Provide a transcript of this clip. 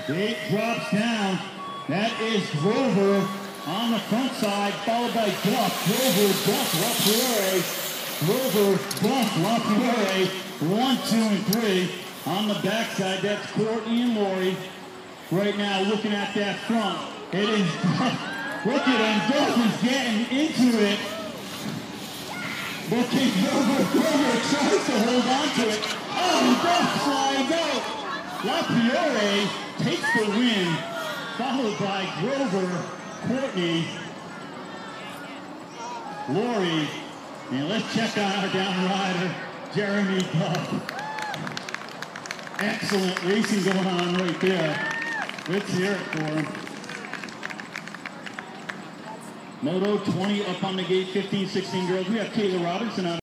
It drops down. That is Grover on the front side, followed by Duff. Grover, Duff, LaPierre. Grover, Duff, LaPierre. 1, 2, and 3. On the backside, that's Courtney and Lori. Right now, looking at that front. It is Duff. Look at him. Duff is getting into it. Looking over. Grover tries to hold on to it. Oh, Duff flying out. LaPierre takes the win, followed by Grover, Courtney, Lori, and let's check on our down rider, Jeremy Duff. Excellent racing going on right there. Let's hear it for him. Moto 20 up on the gate, 15, 16 girls. We have Kayla Robinson on.